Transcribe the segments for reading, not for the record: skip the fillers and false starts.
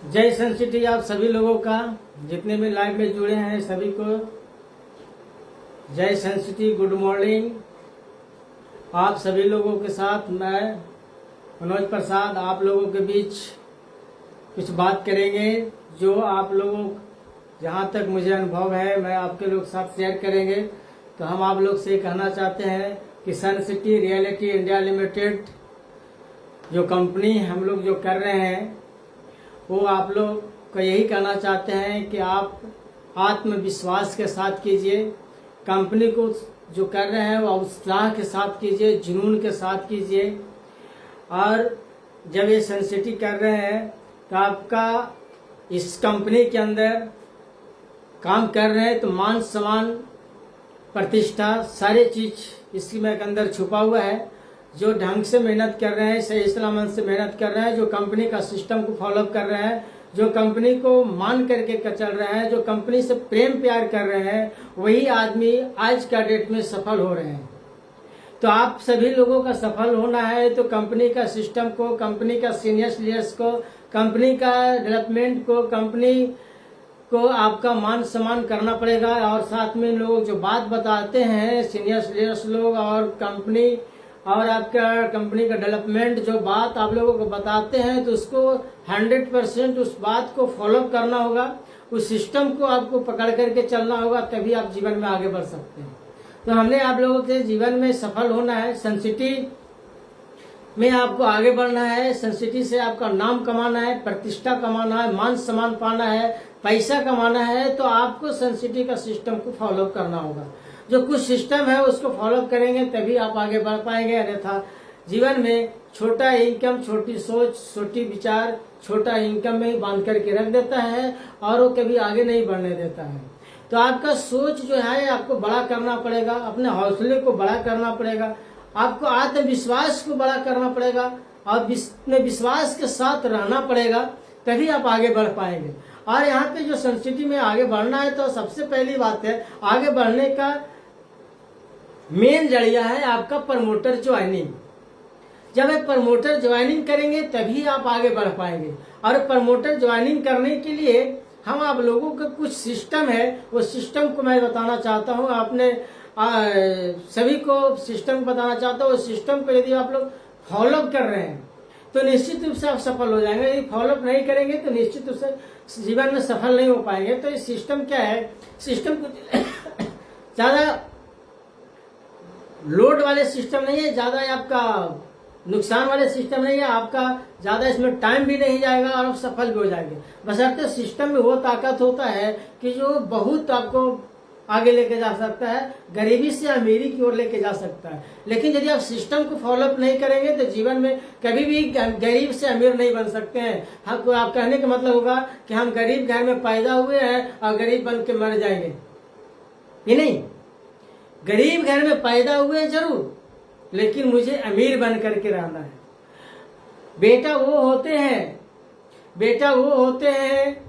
जय सन सिटी आप सभी लोगों का, जितने भी लाइव में जुड़े हैं सभी को जय सन सिटी, गुड मॉर्निंग। आप सभी लोगों के साथ मैं मनोज प्रसाद आप लोगों के बीच कुछ बात करेंगे, जो आप लोगों जहाँ तक मुझे अनुभव है मैं आपके लोग साथ शेयर करेंगे। तो हम आप लोग से कहना चाहते हैं कि सन सिटी रियलिटी इंडिया लिमिटेड जो कंपनी हम लोग जो कर रहे हैं, वो आप लोग को यही कहना चाहते हैं कि आप आत्मविश्वास के साथ कीजिए। कंपनी को जो कर रहे हैं वो उत्साह के साथ कीजिए, जुनून के साथ कीजिए। और जब ये सन सिटी कर रहे हैं तो आपका इस कंपनी के अंदर काम कर रहे हैं तो मान सम्मान, प्रतिष्ठा, सारे चीज इसमें अंदर छुपा हुआ है। जो ढंग से मेहनत कर रहे हैं, सही सलामत से मेहनत कर रहे हैं, जो कंपनी का सिस्टम को फॉलोअप कर रहे हैं, जो कंपनी को मान करके चल रहे हैं, जो कंपनी से प्रेम प्यार कर रहे हैं, वही आदमी आज का डेट में सफल हो रहे हैं। तो आप सभी लोगों का सफल होना है तो कंपनी का सिस्टम को, कंपनी का सीनियर लीडर्स को, कंपनी का डेवलपमेंट को, कंपनी को आपका मान सम्मान करना पड़ेगा। और साथ में लोग जो बात बताते हैं, सीनियर लीडर्स लोग और कंपनी और आपका कंपनी का डेवलपमेंट जो बात आप लोगों को बताते हैं, तो उसको 100% उस बात को फॉलो करना होगा। उस सिस्टम को आपको पकड़ करके चलना होगा, तभी आप जीवन में आगे बढ़ सकते हैं। तो हमने आप लोगों के जीवन में सफल होना है, सन सिटी में आपको आगे बढ़ना है, सन सिटी से आपका नाम कमाना है, प्रतिष्ठा कमाना है, मान सम्मान पाना है, पैसा कमाना है। तो आपको सन सिटी का सिस्टम को फॉलो करना होगा। जो कुछ सिस्टम है उसको फॉलो करेंगे तभी आप आगे बढ़ पाएंगे। अन्यथा जीवन में छोटा इनकम, छोटी सोच, छोटी विचार, छोटा इनकम में बांध करके रख देता है और वो कभी आगे नहीं बढ़ने देता है। तो आपका सोच जो है आपको बड़ा करना पड़ेगा, अपने हौसले को बड़ा करना पड़ेगा, आपको आत्मविश्वास को बड़ा करना पड़ेगा और अपने विश्वास के साथ रहना पड़ेगा, तभी आप आगे बढ़ पाएंगे। और यहाँ पे जो सन सिटी में आगे बढ़ना है तो सबसे पहली बात है, आगे बढ़ने का मेन जरिया है आपका प्रमोटर ज्वाइनिंग। जब आप प्रमोटर ज्वाइनिंग करेंगे तभी आप आगे बढ़ पाएंगे। और प्रमोटर ज्वाइनिंग करने के लिए हम आप लोगों का कुछ सिस्टम है, वो सिस्टम को मैं बताना चाहता हूँ। आपने सभी को सिस्टम बताना चाहता हूँ। उस सिस्टम को यदि आप लोग फॉलो कर रहे हैं तो निश्चित रूप से आप सफल हो जाएंगे। यदि फॉलो नहीं करेंगे तो निश्चित रूप से जीवन में सफल नहीं हो पाएंगे। तो ये सिस्टम क्या है, सिस्टम को ज्यादा लोड वाले सिस्टम नहीं है, ज्यादा आपका नुकसान वाले सिस्टम नहीं है, आपका ज्यादा इसमें टाइम भी नहीं जाएगा और आप सफल भी हो जाएंगे। बशर्ते सिस्टम में वो ताकत होता है कि जो बहुत आपको आगे लेके जा सकता है, गरीबी से अमीरी की ओर लेके जा सकता है। लेकिन यदि आप सिस्टम को फॉलोअप नहीं करेंगे तो जीवन में कभी भी गरीब से अमीर नहीं बन सकते हैं। आप कहने का मतलब होगा कि हम गरीब घर में पैदा हुए हैं और गरीब बन के मर जाएंगे, ये नहीं। गरीब घर में पैदा हुए जरूर, लेकिन मुझे अमीर बन करके रहना है। बेटा वो होते हैं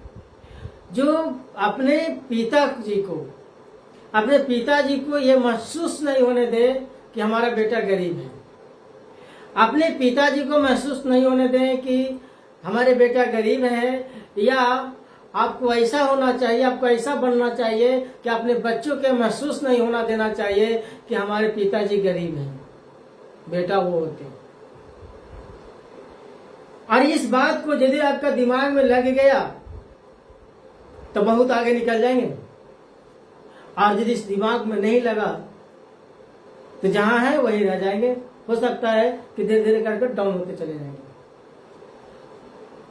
जो अपने पिताजी को ये महसूस नहीं होने दे कि हमारा बेटा गरीब है। अपने पिताजी को महसूस नहीं होने दें कि हमारे बेटा गरीब है। या आपको ऐसा होना चाहिए, आपको ऐसा बनना चाहिए कि अपने बच्चों के महसूस नहीं होना देना चाहिए कि हमारे पिताजी गरीब हैं। बेटा वो होते हैं। और इस बात को यदि आपका दिमाग में लग गया तो बहुत आगे निकल जाएंगे। और यदि इस दिमाग में नहीं लगा तो जहां है वही रह जाएंगे। हो सकता है कि धीरे धीरे करके डाउन होते चले जाएंगे।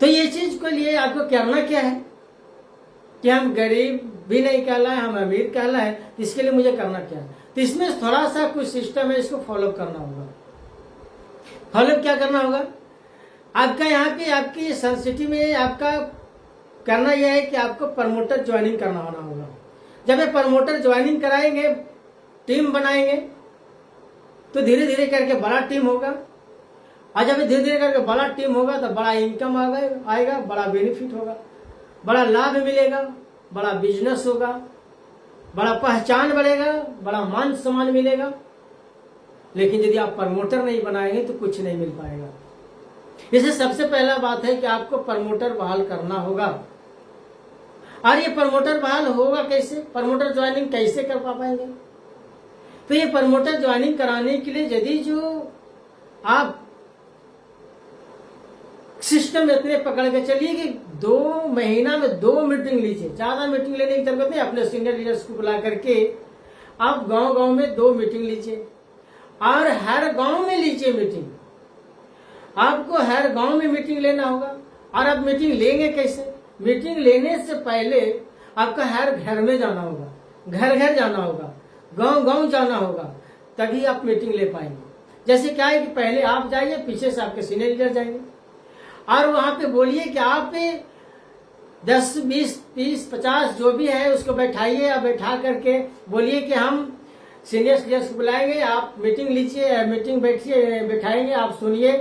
तो ये चीज के लिए आपको करना क्या है कि हम गरीब भी नहीं कहलाए, हम अमीर कहलाए। इसके लिए मुझे करना क्या है, तो इसमें थोड़ा सा कुछ सिस्टम है, इसको फॉलो करना होगा। फॉलो क्या करना होगा, आपका यहाँ पे आपकी सन सिटी में आपका करना यह है कि आपको प्रमोटर ज्वाइनिंग करना होगा। जब ये प्रमोटर ज्वाइनिंग कराएंगे, टीम बनाएंगे, तो धीरे धीरे करके बड़ा टीम होगा। और जब धीरे धीरे करके बड़ा टीम होगा तो बड़ा इनकम आएगा, बड़ा बेनिफिट होगा, बड़ा लाभ मिलेगा, बड़ा बिजनेस होगा, बड़ा पहचान बढ़ेगा, बड़ा मान सम्मान मिलेगा। लेकिन यदि आप प्रमोटर नहीं बनाएंगे तो कुछ नहीं मिल पाएगा। इसे सबसे पहला बात है कि आपको प्रमोटर बहाल करना होगा। और ये प्रमोटर बहाल होगा कैसे, प्रमोटर ज्वाइनिंग कैसे कर पाएंगे? तो ये प्रमोटर ज्वाइनिंग कराने के लिए यदि जो आप सिस्टम इतने पकड़ के चलिए कि 2 महीना में 2 मीटिंग लीजिए, ज्यादा मीटिंग लेने की जरूरत नहीं, अपने सीनियर लीडर्स को बुला करके आप गांव-गांव में 2 मीटिंग लीजिए और हर गांव में लीजिए मीटिंग। आपको हर गांव में मीटिंग लेना होगा। और आप मीटिंग लेंगे कैसे? मीटिंग लेने से पहले आपका हर घर में जाना होगा, घर घर जाना होगा, गांव गांव जाना होगा, तभी आप मीटिंग ले पाएंगे। जैसे क्या है कि पहले आप जाइए, पीछे से आपके सीनियर लीडर जाएंगे और वहां पे बोलिए कि आप 10, 20, 30, 50 जो भी है उसको बैठाइए और बैठा करके बोलिए कि हम सीनियर लीडर्स को बुलाएंगे, आप मीटिंग लीजिए, मीटिंग बैठाएंगे, आप सुनिए,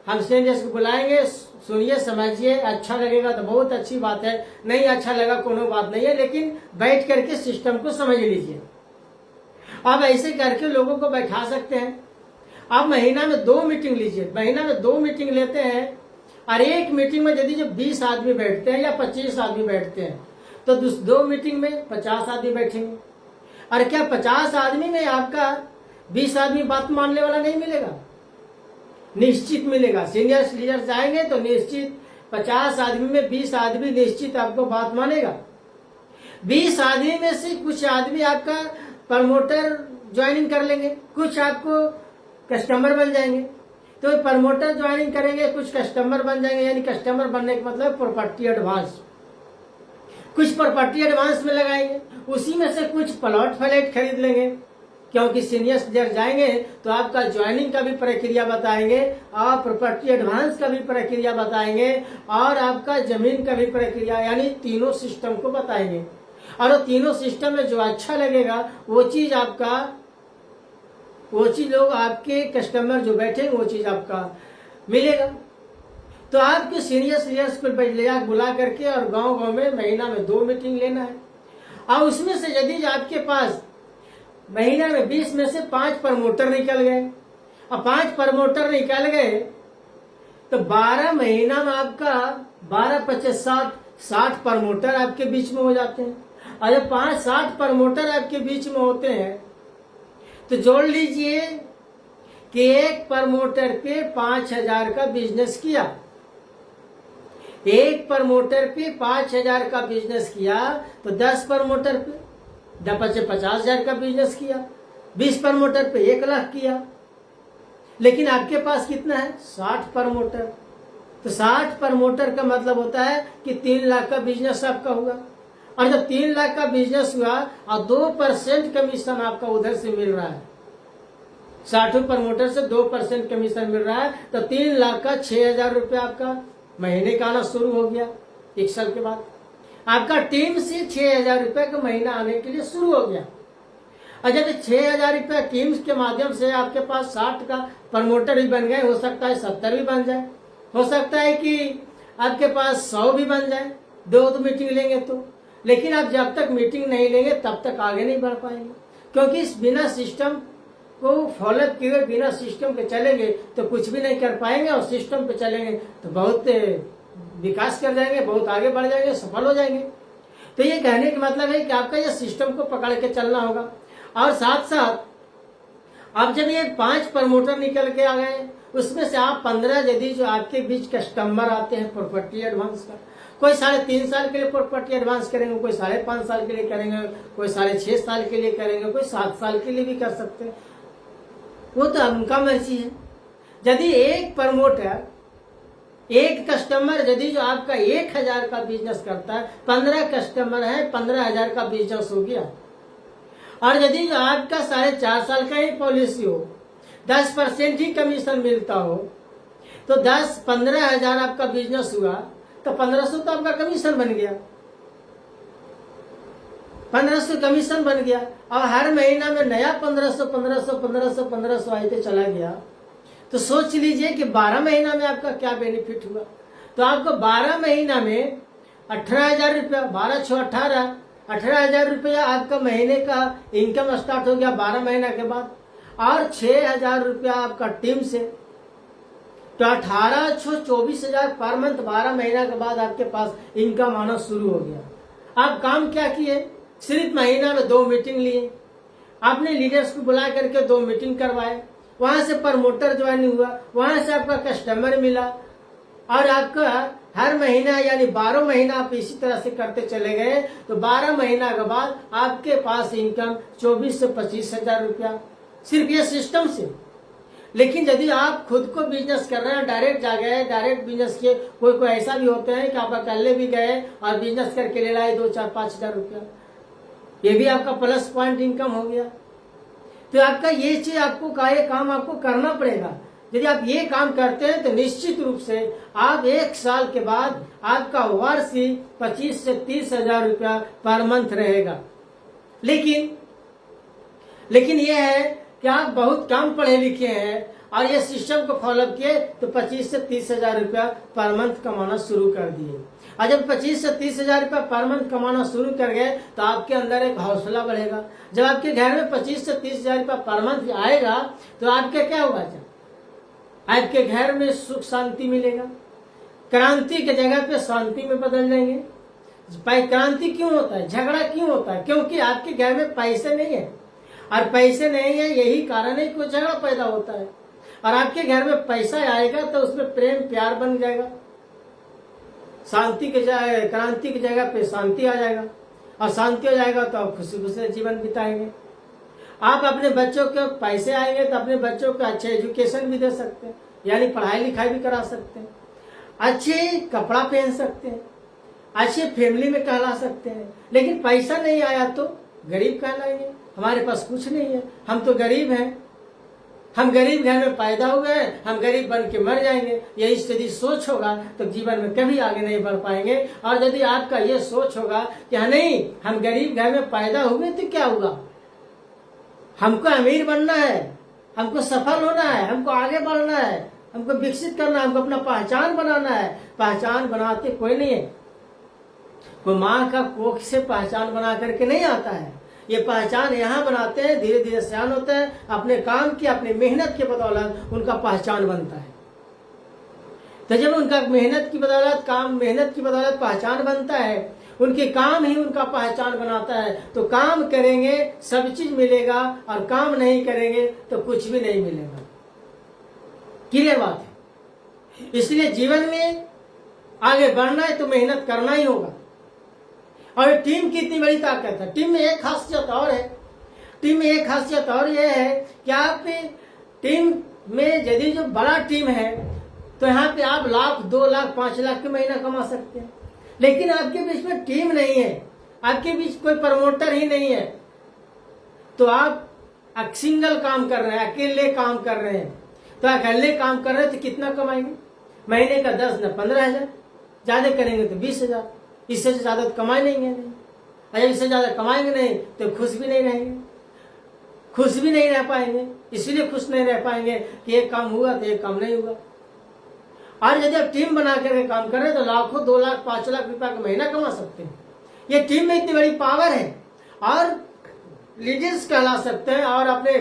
हम सीनियर्स को बुलाएंगे, सुनिए, समझिए, अच्छा लगेगा तो बहुत अच्छी बात है, नहीं अच्छा लगा कोनो बात नहीं है, लेकिन बैठ करके सिस्टम को समझ लीजिए। आप ऐसे करके लोगों को बैठा सकते हैं। आप महीना में 2 मीटिंग लीजिए, महीना में 2 मीटिंग लेते हैं और एक मीटिंग में यदि जो 20 आदमी बैठते हैं या 25 आदमी बैठते हैं तो 2 मीटिंग में 50 आदमी बैठेंगे। और क्या 50 आदमी में आपका 20 आदमी बात मानने वाला नहीं मिलेगा? निश्चित मिलेगा। सीनियर लीडर जाएंगे तो निश्चित 50 आदमी में 20 आदमी निश्चित आपको बात मानेगा। 20 आदमी में से कुछ आदमी आपका प्रमोटर ज्वाइनिंग कर लेंगे, कुछ आपको कस्टमर बन जाएंगे। तो प्रमोटर ज्वाइनिंग करेंगे, कुछ कस्टमर बन जाएंगे, यानी कस्टमर बनने का मतलब प्रॉपर्टी एडवांस, कुछ प्रॉपर्टी एडवांस में लगाएंगे, उसी में से कुछ प्लॉट फ्लैट खरीद लेंगे, क्योंकि सीनियर लीडर जाएंगे तो आपका ज्वाइनिंग का भी प्रक्रिया बताएंगे और प्रॉपर्टी एडवांस का भी प्रक्रिया बताएंगे और आपका जमीन का भी प्रक्रिया, यानी तीनों सिस्टम को बताएंगे। और वो तीनों सिस्टम में जो अच्छा लगेगा वो चीज लोग आपके कस्टमर जो बैठे वो चीज आपका मिलेगा। तो आपके सीनियर लीडर्स को बुला करके और गांव गांव में महीना में 2 मीटिंग लेना है। और उसमें से यदि आपके पास महीना में 20 में से 5 प्रमोटर निकल गए और 5 प्रमोटर निकल गए तो 12 महीना में आपका 12, 25, 60 प्रमोटर आपके बीच में हो जाते हैं। और जब 5-60 प्रमोटर आपके बीच में होते हैं तो जोड़ लीजिए कि एक प्रमोटर पे 5000 का बिजनेस किया, एक प्रमोटर पे 5000 का बिजनेस किया तो 10 प्रमोटर पे 50,000 का बिजनेस किया, 20 प्रमोटर पे 1 लाख किया। लेकिन आपके पास कितना है? 60 प्रमोटर। तो 60 प्रमोटर का मतलब होता है कि 3 लाख का बिजनेस आपका हुआ। और जब 3 लाख का बिजनेस हुआ और 2% कमीशन आपका उधर से मिल रहा है, 60 प्रमोटर से 2% कमीशन मिल रहा है, तो 3 लाख का 6,000 रुपया आपका महीने का आना शुरू हो गया। 1 साल के बाद आपका टीम से 6,000 रुपये का महीना आने के लिए शुरू हो गया। और जब 6,000 रुपया टीम्स के माध्यम से आपके पास 60 का प्रमोटर भी बन गए, हो सकता है 70 भी बन जाए, हो सकता है कि आपके पास 100 भी बन जाए, 2 मीटिंग लेंगे तो। लेकिन आप जब तक मीटिंग नहीं लेंगे तब तक आगे नहीं बढ़ पाएंगे, क्योंकि इस बिना सिस्टम को फॉलो किए बिना सिस्टम के चलेंगे तो कुछ भी नहीं कर पाएंगे, और सिस्टम पे चलेंगे तो बहुत विकास कर जाएंगे, बहुत आगे बढ़ जाएंगे, सफल हो जाएंगे। तो ये कहने का मतलब है कि आपका ये सिस्टम को पकड़ के चलना होगा। और साथ साथ आप जब ये 5 प्रमोटर निकल के आ गए, उसमें से आप 15 यदि जो आपके बीच कस्टमर आते हैं प्रॉपर्टी एडवांस का, कोई 3.5 साल के लिए प्रॉपर्टी एडवांस करेंगे, कोई 5.5 साल के लिए करेंगे, कोई 6.5 साल के लिए करेंगे, कोई 7 साल के लिए भी कर सकते हैं, वो तो उनका मर्जी है। यदि एक प्रमोटर, एक कस्टमर यदि जो आपका 1,000 का बिजनेस करता है, 15 कस्टमर है, 15,000 का बिजनेस हो गया। और यदि जो आपका 4.5 साल का ही पॉलिसी हो, 10% ही कमीशन मिलता हो, तो 15,000 आपका बिजनेस हुआ तो 1500 तो आपका कमीशन बन गया, 1500 कमीशन बन गया। और हर महीना में नया 1500 आते चला गया। तो सोच लीजिए कि 12 महीना में आपका क्या बेनिफिट हुआ। तो आपको 12 महीना में 18,000 रुपया, 12 6 18, 18,000 रुपया आपका महीने का इनकम स्टार्ट हो गया 12 महीना के बाद। और 6,000 रुपया आपका टीम से, तो 18,24,000 पर मंथ 12 महीना के बाद आपके पास इनकम आना शुरू हो गया। आप काम क्या किए? सिर्फ महीना में 2 मीटिंग लिए, आपने लीडर्स को बुला करके 2 मीटिंग करवाए, वहां से प्रमोटर ज्वाइन हुआ, वहां से आपका कस्टमर मिला, और आपका हर महीना यानी 12 महीना आप इसी तरह से करते चले गए, तो 12 महीना के बाद आपके पास इनकम 24 से 25,000 रुपया, सिर्फ ये सिस्टम से। लेकिन यदि आप खुद को बिजनेस कर रहे हैं, डायरेक्ट जा गए, डायरेक्ट बिजनेस के कोई ऐसा भी होते हैं कि आप अकेले भी गए और बिजनेस करके ले लाए 2, 4, 5,000 रुपया, ये भी आपका प्लस पॉइंट इनकम हो गया। तो आपका ये चीज आपको का ये काम आपको करना पड़ेगा। यदि आप ये काम करते हैं तो निश्चित रूप से आप 1 साल के बाद आपका वार्षिक 25 से 30,000 रुपया पर मंथ रहेगा। लेकिन यह है कि आप बहुत कम पढ़े लिखे हैं और ये सिस्टम को फॉलो किए तो 25 से 30,000 रुपया पर मंथ कमाना शुरू कर दिए। और जब 25 से 30,000 रुपया पर मंथ कमाना शुरू कर गए तो आपके अंदर एक हौसला बढ़ेगा। जब आपके घर में 25 से 30,000 रुपया पर मंथ आएगा तो आपके क्या होगा? आपके घर में सुख शांति मिलेगा, क्रांति के जगह पे शांति में बदल जाएंगे। क्रांति क्यों होता है? झगड़ा क्यों होता है? क्योंकि आपके घर में पैसे नहीं है, और पैसे नहीं है यही कारण है कि झगड़ा पैदा होता है। और आपके घर में पैसा आएगा तो उसमें प्रेम प्यार बन जाएगा, शांति के जगह क्रांति की जगह पे शांति आ जाएगा, और शांति हो जाएगा तो आप खुशी खुशी जीवन बिताएंगे। आप अपने बच्चों के पैसे आएंगे तो अपने बच्चों को अच्छे एजुकेशन भी दे सकते हैं, यानी पढ़ाई लिखाई भी करा सकते हैं, अच्छे कपड़ा पहन सकते हैं, अच्छे फैमिली में कहला सकते हैं। लेकिन पैसा नहीं आया तो गरीब कहलाएंगे, हमारे पास कुछ नहीं है, हम तो गरीब हैं, हम गरीब घर में पैदा हुए हैं, हम गरीब बन के मर जाएंगे। यही यदि सोच होगा तो जीवन में कभी आगे नहीं बढ़ पाएंगे। और यदि आपका ये सोच होगा कि हाँ नहीं, हम गरीब घर में पैदा हुए तो क्या हुआ, हमको अमीर बनना है, हमको सफल होना है, हमको आगे बढ़ना है, हमको विकसित करना है, हमको अपना पहचान बनाना है। पहचान बनाते कोई नहीं है, कोई माँ का कोख से पहचान बना करके नहीं आता है। ये पहचान यहाँ बनाते हैं, धीरे धीरे सियान होते हैं, अपने काम की अपनी मेहनत के बदौलत उनका पहचान बनता है। तो जब उनका मेहनत की बदौलत पहचान बनता है, उनके काम ही उनका पहचान बनाता है, तो काम करेंगे सब चीज मिलेगा, और काम नहीं करेंगे तो कुछ भी नहीं मिलेगा। क्लियर बात है। इसलिए जीवन में आगे बढ़ना है तो मेहनत करना ही होगा। और टीम की इतनी बड़ी ताकत है। टीम में एक खासियत और है, टीम में एक खासियत और यह है कि आप टीम में यदि जो बड़ा टीम है तो यहाँ पे आप 1,00,000, 2,00,000, 5,00,000 के महीना कमा सकते हैं। लेकिन आपके बीच में टीम नहीं है, आपके बीच कोई प्रमोटर ही नहीं है, तो आप सिंगल काम कर रहे हैं, अकेले काम कर रहे हैं। तो अकेले काम कर रहे हैं तो कितना कमाएंगे? महीने का 10 न 15,000, ज्यादा करेंगे तो 20,000, इससे ज्यादा तो कमाए नहीं। अगर इससे ज्यादा कमाएंगे नहीं तो खुश भी नहीं रहेंगे, खुश भी नहीं रह पाएंगे। इसलिए खुश नहीं रह पाएंगे कि एक काम हुआ तो एक काम नहीं हुआ। और यदि आप टीम बना करके काम कर रहे हैं तो लाखों, 2,00,000, 5,00,000 रुपया का महीना कमा सकते हैं। ये टीम में इतनी बड़ी पावर है, और लीडर्स कहला सकते हैं और अपने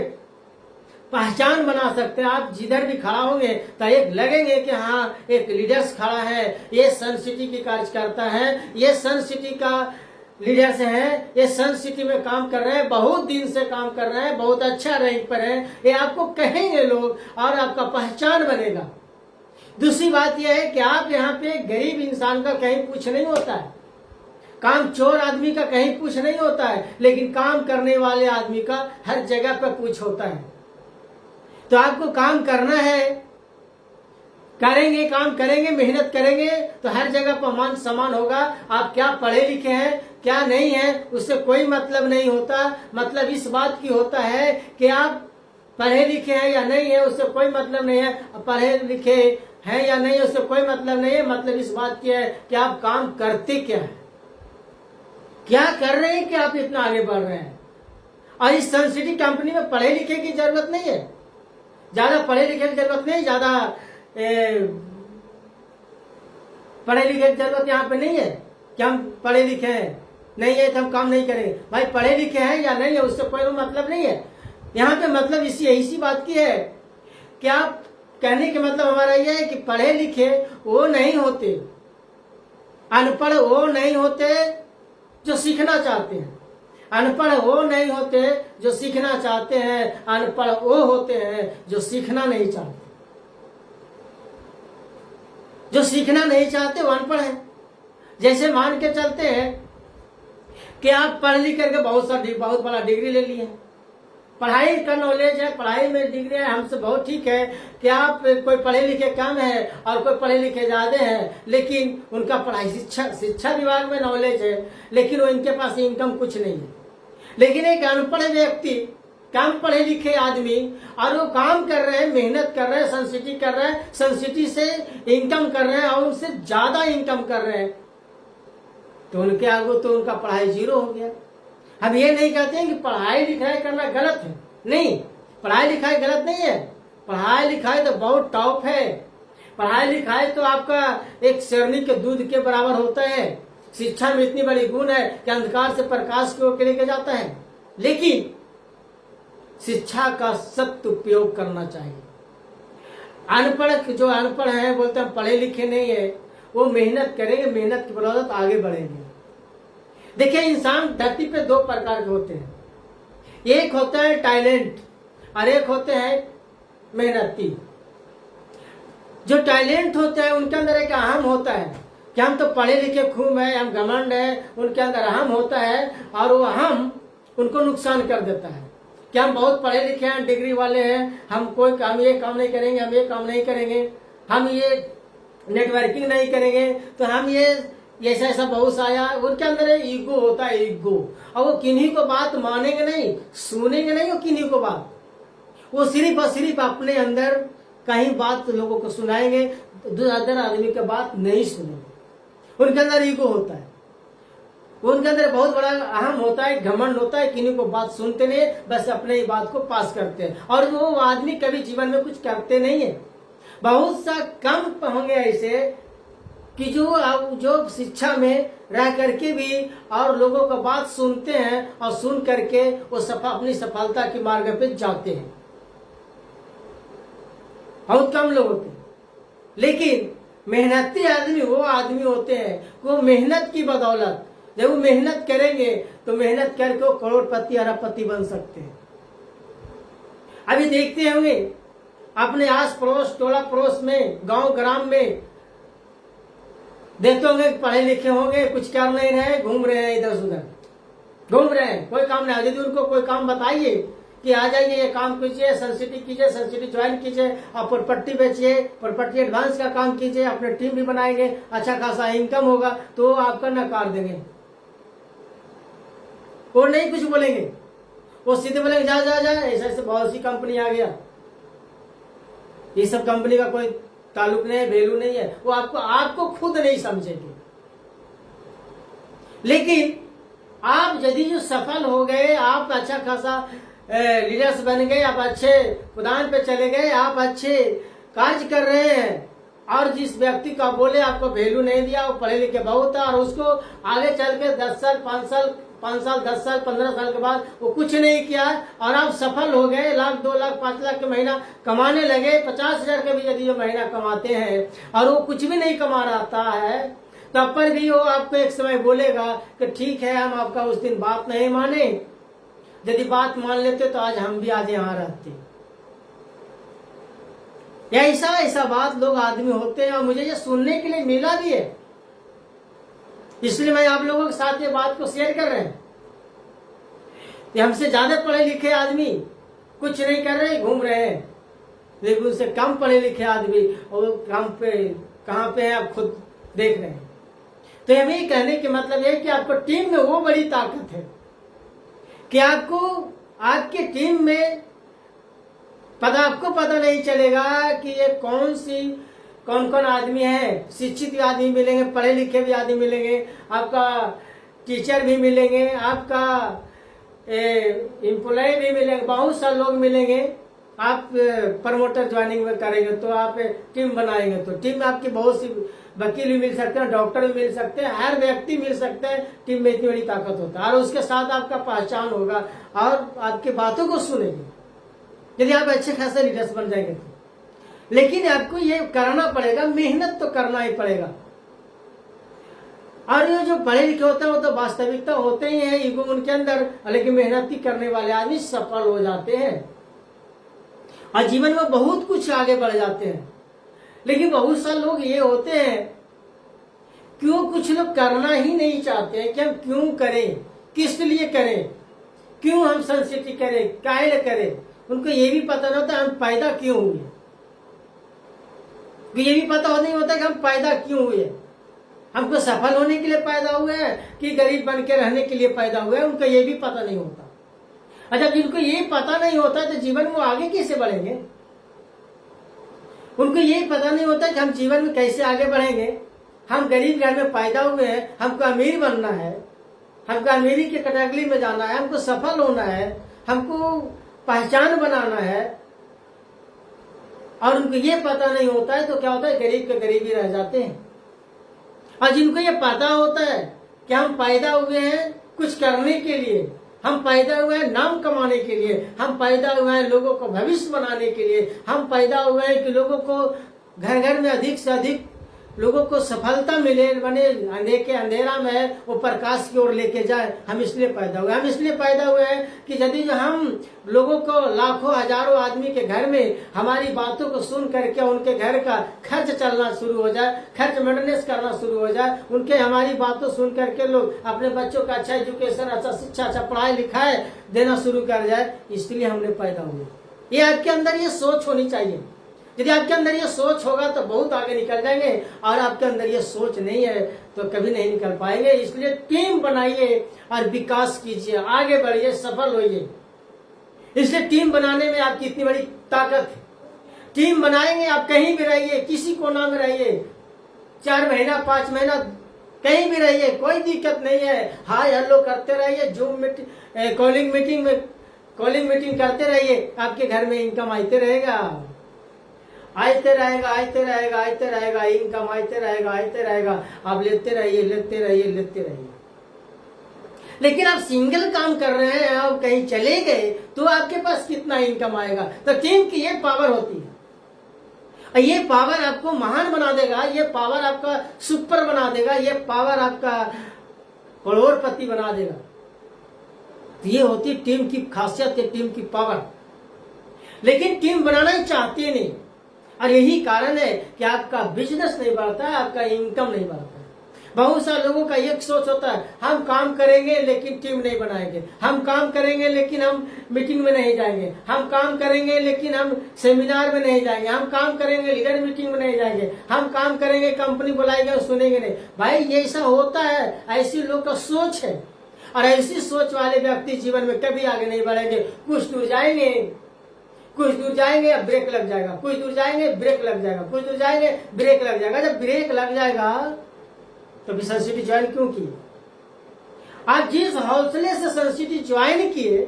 पहचान बना सकते हैं। आप जिधर भी खड़ा होंगे तो एक लगेंगे कि हाँ एक लीडर्स खड़ा है, ये सन सिटी की कार्यकर्ता है, ये सन सिटी का लीडर्स हैं, ये सन सिटी में काम कर रहे हैं, बहुत दिन से काम कर रहे हैं, बहुत अच्छा रैंक पर है, ये आपको कहेंगे लोग और आपका पहचान बनेगा। दूसरी बात यह है कि आप यहाँ पे गरीब इंसान का कहीं कुछ नहीं होता है, काम चोर आदमी का कहीं कुछ नहीं होता है, लेकिन काम करने वाले आदमी का हर जगह पर कुछ होता है। तो आपको काम करना है, करेंगे, काम करेंगे, मेहनत करेंगे तो हर जगह पर मान सम्मान होगा। आप क्या पढ़े लिखे हैं क्या नहीं है उससे कोई मतलब नहीं होता। मतलब इस बात की होता है कि आप पढ़े लिखे हैं या नहीं है उससे कोई मतलब नहीं है, पढ़े लिखे हैं या नहीं उससे कोई मतलब नहीं है। मतलब इस बात की है कि आप काम करते क्या है, क्या कर रहे हैं कि आप इतना आगे बढ़ रहे हैं। और इस सन सिटी कंपनी में पढ़े लिखे की जरूरत नहीं है, ज्यादा पढ़े लिखे की जरूरत नहीं, ज्यादा पढ़े लिखे की जरूरत यहाँ पे नहीं है कि हम पढ़े लिखे हैं नहीं है तो हम काम नहीं करेंगे। भाई पढ़े लिखे हैं या नहीं है उससे कोई मतलब नहीं है। यहाँ पे मतलब इसी बात की है कि आप कहने के मतलब हमारा यह है कि पढ़े लिखे वो नहीं होते, अनपढ़ वो नहीं होते जो सीखना चाहते हैं, अनपढ़ वो नहीं होते जो सीखना चाहते हैं, अनपढ़ वो होते हैं जो सीखना नहीं चाहते। जो सीखना नहीं चाहते वो अनपढ़ है। जैसे मान के चलते हैं कि आप पढ़ लिख करके बहुत बड़ा डिग्री ले लिए, पढ़ाई का नॉलेज है, पढ़ाई में डिग्री है, हमसे बहुत ठीक है कि आप कोई पढ़े लिखे कम है और कोई पढ़े लिखे ज्यादा है, लेकिन उनका पढ़ाई शिक्षा विभाग में नॉलेज है, लेकिन वो इनके पास इनकम कुछ नहीं है। लेकिन एक अनपढ़ व्यक्ति, कम पढ़े लिखे आदमी, और वो काम कर रहे हैं, मेहनत कर रहे हैं, सनसिटी कर रहे हैं, सनसिटी से इनकम कर रहे हैं और उनसे ज्यादा इनकम कर रहे हैं, तो उनके आगे तो उनका पढ़ाई जीरो हो गया। हम ये नहीं कहते हैं कि पढ़ाई लिखाई करना गलत है, नहीं, पढ़ाई लिखाई गलत नहीं है, पढ़ाई लिखाई तो बहुत टॉप है। पढ़ाई लिखाई तो आपका एक शेरनी के दूध के बराबर होता है। शिक्षा में इतनी बड़ी गुण है कि अंधकार से प्रकाश की ओर लेके जाता है, लेकिन शिक्षा का सदुपयोग करना चाहिए। अनपढ़, जो अनपढ़ है, बोलते हैं पढ़े लिखे नहीं है, वो मेहनत करेंगे, मेहनत की बदौलत आगे बढ़ेंगे। देखिए, इंसान धरती पे दो प्रकार के होते हैं, एक होता है टैलेंट और एक होते हैं मेहनती। जो टैलेंट होता है उनके अंदर एक अहम होता है कि हम तो पढ़े लिखे खूब है, हम घमंड है, उनके अंदर अहम होता है और वो अहम उनको नुकसान कर देता है कि हम बहुत पढ़े लिखे हैं, डिग्री वाले हैं, हम ये काम नहीं करेंगे, हम ये काम नहीं करेंगे, हम ये नेटवर्किंग नहीं करेंगे, तो हम ये ऐसा ऐसा बहुत आया। उनके अंदर ईगो होता है, ईगो, और वो किन्हीं को बात मानेंगे नहीं, सुनेंगे नहीं, वो किन्हीं को बात, वो सिर्फ अपने अंदर कहीं बात लोगों को सुनाएंगे, दूसरे आदमी की बात नहीं सुनेंगे। उनके अंदर ईगो होता है, उनके अंदर बहुत बड़ा अहम होता है, घमंड होता है, किन्हीं को बात सुनते नहीं, बस अपने ही बात को पास करते हैं, और वो आदमी कभी जीवन में कुछ करते नहीं है। बहुत सा कम होंगे ऐसे कि जो शिक्षा में रह करके भी और लोगों का बात सुनते हैं और सुन करके वो अपनी सफलता के मार्ग पे जाते हैं। बहुत कम लोग होते हैं, लेकिन मेहनती आदमी वो आदमी होते हैं, वो मेहनत की बदौलत जब वो मेहनत करेंगे तो मेहनत करके वो करोड़पति अरबपति बन सकते हैं। अभी देखते होंगे अपने आस पड़ोस, टोला पड़ोस में, गांव ग्राम में देखते होंगे, पढ़े लिखे होंगे, कुछ कर नहीं रहे, घूम रहे हैं, इधर उधर घूम रहे हैं, कोई काम नहीं। यदि उनको कोई काम बताइए कि आ जाइए, ये काम कीजिए, सनसिटी कीजिए, सनसिटी ज्वाइन कीजिए, आप प्रॉपर्टी बेचिए, प्रॉपर्टी एडवांस का काम कीजिए, अपने टीम भी बनाएंगे, अच्छा खासा इनकम होगा, तो आपका नकार देंगे, और नहीं कुछ बोलेंगे, वो सीधे बोलेंगे जा जा जा, ऐसा ऐसे बहुत सी कंपनी आ गया, ये सब कंपनी का कोई ताल्लुक नहीं है, वैल्यू नहीं है, वो आपको खुद नहीं समझेगी। लेकिन आप यदि जो सफल हो गए, आप अच्छा खासा लीडर्स बन गए, आप अच्छे प्रधान पे चले गए, आप अच्छे कार्य कर रहे हैं, और जिस व्यक्ति का बोले आपको वैल्यू नहीं दिया, वो पढ़े लिखे बहुत है, और उसको आगे चल के 10 साल 5 साल 10 साल 15 साल के बाद वो कुछ नहीं किया और आप सफल हो गए, 1 लाख 2 लाख 5 लाख के महीना कमाने लगे, 50,000 के भी यदि जो महीना कमाते हैं और वो कुछ भी नहीं कमा रहा है, तब पर भी वो आपको एक समय बोलेगा कि ठीक है, हम आपका उस दिन बात नहीं माने, यदि बात मान लेते तो आज हम भी आज यहाँ रहते। ऐसा बात लोग आदमी होते हैं, और मुझे ये सुनने के लिए मिला भी है, इसलिए मैं आप लोगों के साथ ये बात को शेयर कर रहे हैं कि हमसे ज्यादा पढ़े लिखे आदमी कुछ नहीं कर रहे, घूम रहे हैं, लेकिन उससे कम पढ़े लिखे आदमी और काम पे कहाँ पे है आप खुद देख रहे हैं। तो हमें कहने के मतलब है कि आपको टीम में वो बड़ी ताकत है कि आपको आपके टीम में आपको पता नहीं चलेगा कि ये कौन कौन आदमी है। शिक्षित भी आदमी मिलेंगे, पढ़े लिखे भी आदमी मिलेंगे, आपका टीचर भी मिलेंगे, आपका एम्प्लॉय भी मिलेंगे, बहुत सारे लोग मिलेंगे। आप प्रमोटर ज्वाइनिंग में करेंगे तो आप टीम बनाएंगे तो टीम में आपकी बहुत सी वकील भी मिल सकते हैं, डॉक्टर भी मिल सकते हैं, हर व्यक्ति मिल सकते हैं। टीम में इतनी बड़ी ताकत होता है और उसके साथ आपका पहचान होगा और आपकी बातों को सुनेंगे। यदि आप अच्छे खासे लीडर्स बन जाएंगे लेकिन आपको ये करना पड़ेगा, मेहनत तो करना ही पड़ेगा। और ये जो पढ़े लिखे होते हैं वो तो वास्तविकता होते ही है, ईगो उनके अंदर, लेकिन मेहनती करने वाले आदमी सफल हो जाते हैं और जीवन में बहुत कुछ आगे बढ़ जाते हैं। लेकिन बहुत सारे लोग ये होते हैं, क्यों कुछ लोग करना ही नहीं चाहते हैं कि हम क्यों करें, किस लिए करें, क्यों हम संस्कृति करें, काहे करें। उनको ये भी पता नहीं होता हम पैदा क्यों हुए, ये भी पता नहीं होता कि हम पैदा क्यों हुए। हमको सफल होने के लिए पैदा हुए हैं कि गरीब बन के रहने के लिए पैदा हुए हैं, उनको ये भी पता नहीं होता। अच्छा, जिनको ये पता नहीं होता तो जीवन में आगे कैसे बढ़ेंगे। उनको ये पता नहीं होता कि हम जीवन में कैसे आगे बढ़ेंगे। हम गरीब घर में पैदा हुए हैं, हमको अमीर बनना है, हमको अमीरी की कैटेगरी में जाना है, हमको सफल होना है, हमको पहचान बनाना है, और उनको ये पता नहीं होता है तो क्या होता है, गरीब के गरीब ही रह जाते हैं। और जिनको ये पता होता है कि हम पैदा हुए हैं कुछ करने के लिए, हम पैदा हुए हैं नाम कमाने के लिए, हम पैदा हुए हैं लोगों को भविष्य बनाने के लिए, हम पैदा हुए हैं कि लोगों को घर घर में अधिक से अधिक लोगों को सफलता मिले, बने अंधेरा में वो प्रकाश की ओर लेके जाए। हम इसलिए पैदा हुए, हम इसलिए पैदा हुए हैं कि यदि हम लोगों को लाखों हजारों आदमी के घर में हमारी बातों को सुन करके उनके घर का खर्च चलना शुरू हो जाए, खर्च मेंटेनेंस करना शुरू हो जाए, उनके हमारी बातों सुन करके लोग अपने बच्चों का अच्छा एजुकेशन, अच्छा शिक्षा, अच्छा पढ़ाई लिखाई देना शुरू कर जाए, इसलिए हमने पैदा हुए। ये आपके अंदर ये सोच होनी चाहिए। यदि आपके अंदर ये सोच होगा तो बहुत आगे निकल जाएंगे, और आपके अंदर ये सोच नहीं है तो कभी नहीं निकल पाएंगे। इसलिए टीम बनाइए और विकास कीजिए, आगे बढ़िए, सफल होइए। इसलिए टीम बनाने में आपकी इतनी बड़ी ताकत है। टीम बनाएंगे, आप कहीं भी रहिए, किसी कोना में रहिए, 4 महीना 5 महीना कहीं भी रहिए, कोई दिक्कत नहीं है। हाय हेलो करते रहिए, जूम मीटिंग, कॉलिंग मीटिंग करते रहिए, आपके घर में इनकम आते रहेगा, आते रहेगा, इनकम आते रहेगा। आप लेते रहिए। लेकिन आप सिंगल काम कर रहे हैं, आप कहीं चले गए तो आपके पास कितना इनकम आएगा। तो टीम की ये पावर होती है, और ये पावर आपको महान बना देगा, ये पावर आपका सुपर बना देगा, ये पावर आपका करोड़पति बना देगा। तो ये होती है टीम की खासियत है, टीम की पावर। लेकिन टीम बनाना ही चाहते नहीं, और यही कारण है कि आपका बिजनेस नहीं बढ़ता है, आपका इनकम नहीं बढ़ता है। बहुत सारे लोगों का एक सोच होता है, हम काम करेंगे लेकिन टीम नहीं बनाएंगे, हम काम करेंगे लेकिन हम मीटिंग में नहीं जाएंगे, हम काम करेंगे लेकिन हम सेमिनार में नहीं जाएंगे, हम काम करेंगे लीडर मीटिंग में नहीं जाएंगे, हम काम करेंगे कंपनी बुलाएंगे सुनेंगे नहीं। भाई ये ऐसा होता है, ऐसी लोग का सोच है, और ऐसी सोच वाले व्यक्ति जीवन में कभी आगे नहीं बढ़ेंगे। कुछ दूर जाएंगे अब ब्रेक लग जाएगा, कुछ दूर जाएंगे ब्रेक लग जाएगा, कुछ दूर जाएंगे ब्रेक लग जाएगा। जब ब्रेक लग जाएगा तो फिर सनसिटी ज्वाइन क्यों किए। आप जिस हौसले से सनसिटी ज्वाइन किए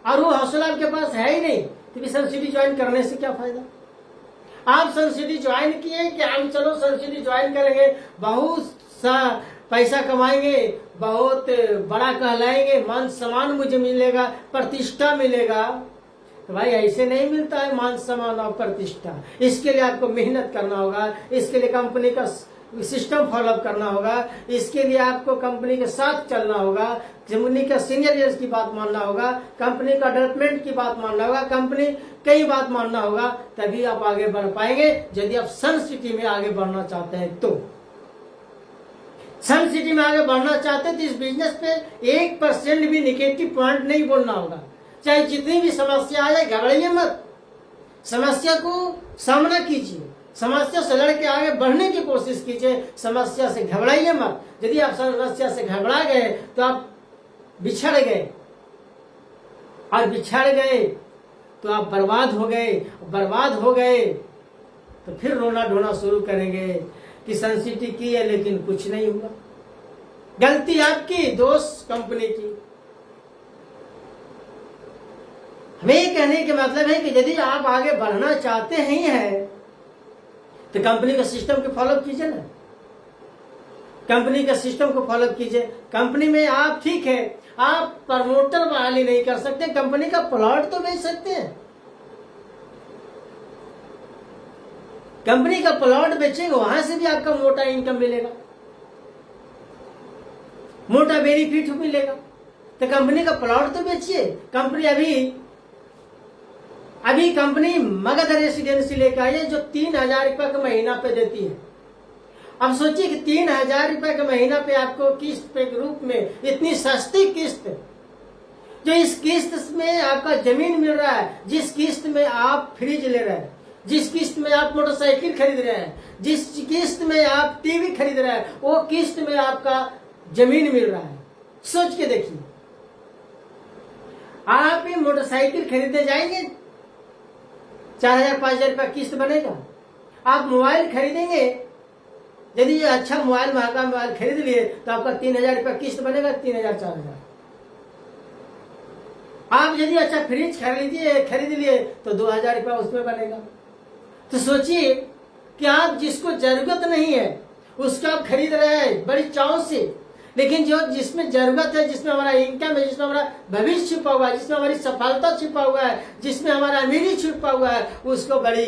और वो हौसला आपके पास है ही नहीं, तो फिर सनसिटी ज्वाइन करने से क्या फायदा। आप सनसिटी ज्वाइन किए कि हम चलो सनसिटी ज्वाइन करेंगे, बहुत सा पैसा कमाएंगे, बहुत बड़ा कहलाएंगे, मान सम्मान मुझे मिलेगा, प्रतिष्ठा मिलेगा। तो भाई ऐसे नहीं मिलता है मान सम्मान और प्रतिष्ठा। इसके लिए आपको मेहनत करना होगा, इसके लिए कंपनी का सिस्टम फॉलोअप करना होगा, इसके लिए आपको कंपनी के साथ चलना होगा, कंपनी का सीनियर्स की बात मानना होगा, कंपनी का डेवलपमेंट की बात मानना होगा, कंपनी कई बात मानना होगा, तभी आप आगे बढ़ पाएंगे। यदि आप सनसिटी में आगे बढ़ना चाहते हैं तो सनसिटी में आगे बढ़ना चाहते हैं तो इस बिजनेस पे 1% भी निगेटिव पॉइंट नहीं बोलना होगा। चाहे जितनी भी समस्या आए घबराइए मत, समस्या को सामना कीजिए, समस्या से लड़के आगे बढ़ने की कोशिश कीजिए, समस्या से घबराइए मत। यदि आप समस्या से घबरा गए तो आप बिछड़ गए, और बिछड़ गए तो आप बर्बाद हो गए तो फिर रोना ढोना शुरू करेंगे कि सनसिटी की है लेकिन कुछ नहीं हुआ। गलती आपकी, दोष कंपनी की। हमें कहने के मतलब है कि यदि आप आगे बढ़ना चाहते ही हैं तो कंपनी का सिस्टम को फॉलो कीजिए ना, कंपनी का सिस्टम को फॉलो कीजिए। कंपनी में आप ठीक है, आप प्रमोटर बहाली नहीं कर सकते, कंपनी का प्लॉट तो बेच सकते हैं, कंपनी का प्लॉट बेचेंगे, वहां से भी आपका मोटा इनकम मिलेगा, मोटा बेनिफिट मिलेगा। तो कंपनी का प्लॉट तो बेचिए। कंपनी अभी कंपनी मगध रेसिडेंसी लेकर आई है जो 3,000 रुपये का महीना पे देती है। अब सोचिए कि 3,000 रुपये के महीना पे आपको किस्त पे के रूप में इतनी सस्ती किस्त, जो इस किस्त में आपका जमीन मिल रहा है, जिस किस्त में आप फ्रिज ले रहे हैं, जिस किस्त में आप मोटरसाइकिल खरीद रहे हैं, जिस किस्त में आप टीवी खरीद रहे हैं, वो किस्त में आपका जमीन मिल रहा है। सोच के देखिए, आप ये मोटरसाइकिल खरीदने जाएंगे 4,000-5,000 रुपया किस्त बनेगा। आप मोबाइल खरीदेंगे, यदि ये अच्छा मोबाइल, महंगा मोबाइल खरीद लिए तो आपका 3,000 रुपया किस्त बनेगा, 3,000-4,000। आप यदि अच्छा फ्रिज खरीद लिए तो 2,000 रुपया उसमें बनेगा। तो सोचिए कि आप जिसको जरूरत नहीं है उसका आप खरीद रहे हैं बड़ी चाव से, लेकिन जो जिसमें जरूरत है, जिसमें हमारा इनकम है, जिसमें हमारा भविष्य छिपा हुआ है, जिसमें हमारी सफलता छिपा हुआ है, जिसमें हमारा अमीरी छिपा हुआ है, उसको बड़ी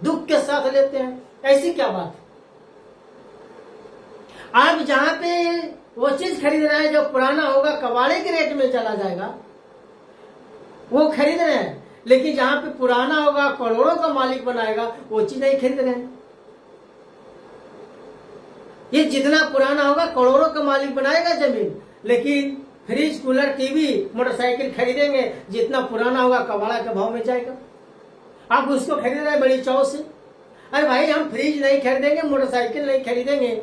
दुख के साथ लेते हैं। ऐसी क्या बात है? आप जहां पे वो चीज खरीद रहे हैं जो पुराना होगा, कबाड़े के रेट में चला जाएगा, वो खरीद रहे हैं, लेकिन जहां पे पुराना होगा, करोड़ों का मालिक बनाएगा, वो चीज नहीं खरीद रहे हैं। ये जितना पुराना होगा, करोड़ों का मालिक बनाएगा जमीन, लेकिन फ्रिज, कूलर, टीवी, मोटरसाइकिल खरीदेंगे, जितना पुराना होगा कबाड़ा के भाव में जाएगा। आप उसको खरीद रहे हैं बड़ी चाव से। अरे भाई, हम फ्रिज नहीं खरीदेंगे, मोटरसाइकिल नहीं खरीदेंगे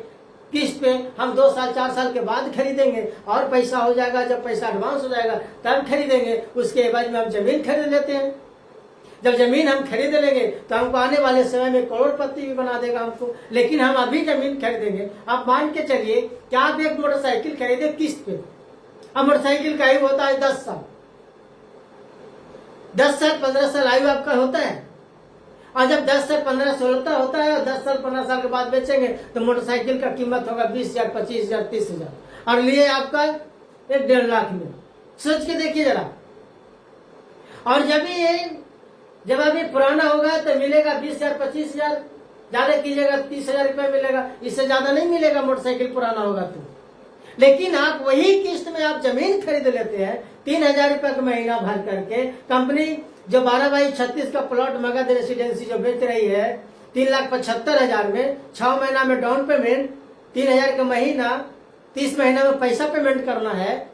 किस्त पे, हम 2 साल 4 साल के बाद खरीदेंगे, और पैसा हो जाएगा, जब पैसा एडवांस हो जाएगा तब खरीदेंगे। उसके बाद में हम जमीन खरीद लेते हैं। जब जमीन हम खरीद लेंगे तो हमको आने वाले समय में करोड़पति भी बना देगा हमको, लेकिन हम अभी जमीन खरीदेंगे। आप मान के चलिए कि आप एक मोटरसाइकिल खरीदे किस्त पे। अब मोटरसाइकिल का आयु होता है 10 साल, 10 साल 15 साल आयु आपका होता है। और जब 10 साल 15 साल होता है और 10 साल 15 साल के बाद बेचेंगे तो मोटरसाइकिल का कीमत होगा 20,000, 25,000, 30,000, और लिए आपका 1-1.5 लाख में। सोच के देखिए जरा। और जब अभी पुराना होगा तो मिलेगा 20,000, 25,000, ज्यादा कीजिएगा 30,000 रुपये मिलेगा, इससे ज्यादा नहीं मिलेगा मोटरसाइकिल पुराना होगा तो। लेकिन आप वही किस्त में आप जमीन खरीद लेते हैं 3,000 रुपये का महीना भर करके। कंपनी जो 12/36 का प्लॉट मगध रेसिडेंसी जो बेच रही है 3,75,000 में, 6 महीना में डाउन पेमेंट, 3,000 का महीना, 30 महीना में पैसा पेमेंट करना है,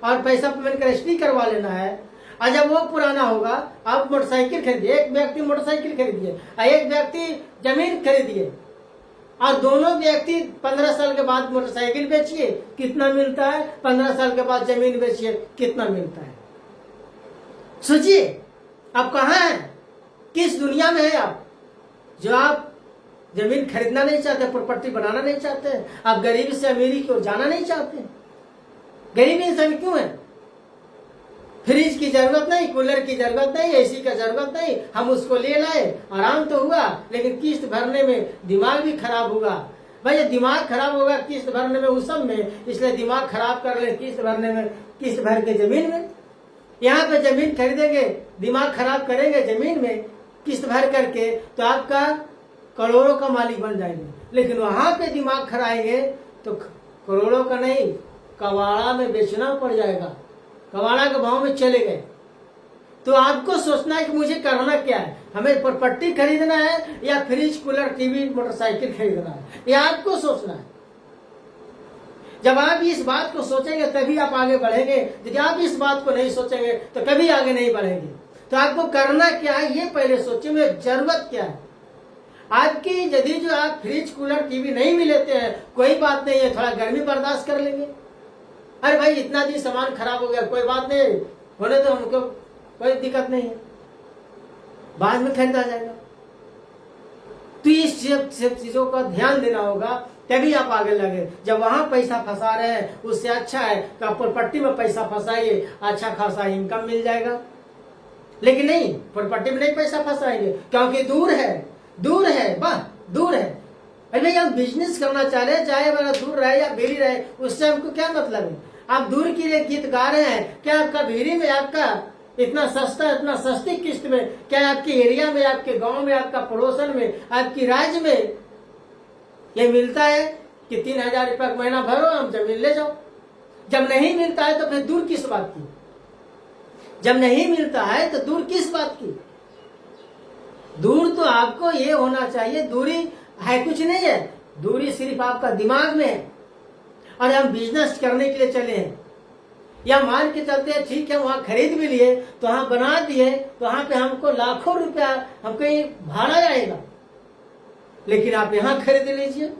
और पैसा पेमेंट का रजिस्ट्री करवा लेना है। और जब वो पुराना होगा, आप मोटरसाइकिल खरीदिए, एक व्यक्ति मोटरसाइकिल खरीदिए और एक व्यक्ति जमीन खरीदिए, और दोनों व्यक्ति 15 साल के बाद मोटरसाइकिल बेचिए, कितना मिलता है? 15 साल के बाद जमीन बेचिए, कितना मिलता है? सोचिए, आप कहाँ हैं? किस दुनिया में है आप, जो आप जमीन खरीदना नहीं चाहते, प्रॉपर्टी बनाना नहीं चाहते, आप गरीबी से अमीरी की ओर जाना नहीं चाहते? गरीबी इंसान क्यों है? फ्रिज की जरूरत नहीं, कूलर की जरूरत नहीं, एसी का जरूरत नहीं, हम उसको ले लाए, आराम तो हुआ, लेकिन किस्त भरने में दिमाग भी खराब होगा। भाई, दिमाग खराब होगा किस्त भरने में, उस सब में, इसलिए दिमाग खराब कर ले किस्त भरने में, किस्त भर के जमीन में। यहाँ पे जमीन खरीदेंगे, दिमाग खराब करेंगे जमीन में किस्त भर करके, तो आपका करोड़ों का मालिक बन जाएंगे। लेकिन वहां पे दिमाग खराएंगे तो करोड़ों का नहीं, कबाड़ा में बेचना पड़ जाएगा, कबाड़ा के भाव में चले गए। तो आपको सोचना है कि मुझे करना क्या है, हमें प्रॉपर्टी खरीदना है या फ्रिज, कूलर, टीवी, मोटरसाइकिल खरीदना है, ये आपको सोचना है। जब आप इस बात को सोचेंगे तभी आप आगे बढ़ेंगे। यदि आप इस बात को नहीं सोचेंगे तो कभी आगे नहीं बढ़ेंगे। तो आपको करना क्या है ये पहले सोचिए, मुझे जरूरत क्या है आपकी। यदि जो आप फ्रिज, कूलर, टीवी नहीं भी लेते हैं, कोई बात नहीं है, थोड़ा गर्मी बर्दाश्त कर लेंगे। अरे भाई, इतना दिन सामान खराब हो गया, कोई बात नहीं, होने तो हमको कोई दिक्कत नहीं है, बाद में खरीदा जाएगा। तो इस सब चीजों का ध्यान देना होगा, तभी आप आगे लगे। जब वहां पैसा फंसा रहे हैं, उससे अच्छा है कि आप प्रॉपर्टी में पैसा फंसाइए, अच्छा खासा इनकम मिल जाएगा। लेकिन नहीं, प्रॉपर्टी में नहीं पैसा फंसाएंगे, क्योंकि दूर है, वाह दूर है। अरे भाई, हम बिजनेस करना चाह रहे हैं, चाहे वह दूर रहे या भीड़ी रहे, उससे हमको क्या मतलब है? आप दूर के लिए गीत गा रहे हैं, क्या आपका भीड़ी में आपका इतना सस्ता, इतना सस्ती किस्त में क्या आपके एरिया में, आपके गांव में, आपका पड़ोसन में, आपकी राज्य में ये मिलता है कि 3,000 रुपया का महीना भरो, हम जमीन ले जाओ। जब नहीं मिलता है तो फिर दूर किस बात की? जब नहीं मिलता है तो दूर किस बात की? दूर तो आपको ये होना चाहिए, दूरी है कुछ नहीं है, दूरी सिर्फ आपका दिमाग में है। और हम बिजनेस करने के लिए चले हैं, या मान के चलते हैं ठीक है वहां खरीद भी लिए तो वहां बना दिए तो वहां पे हमको लाखों रुपया हमको भाड़ा आएगा, लेकिन आप यहां खरीद लीजिए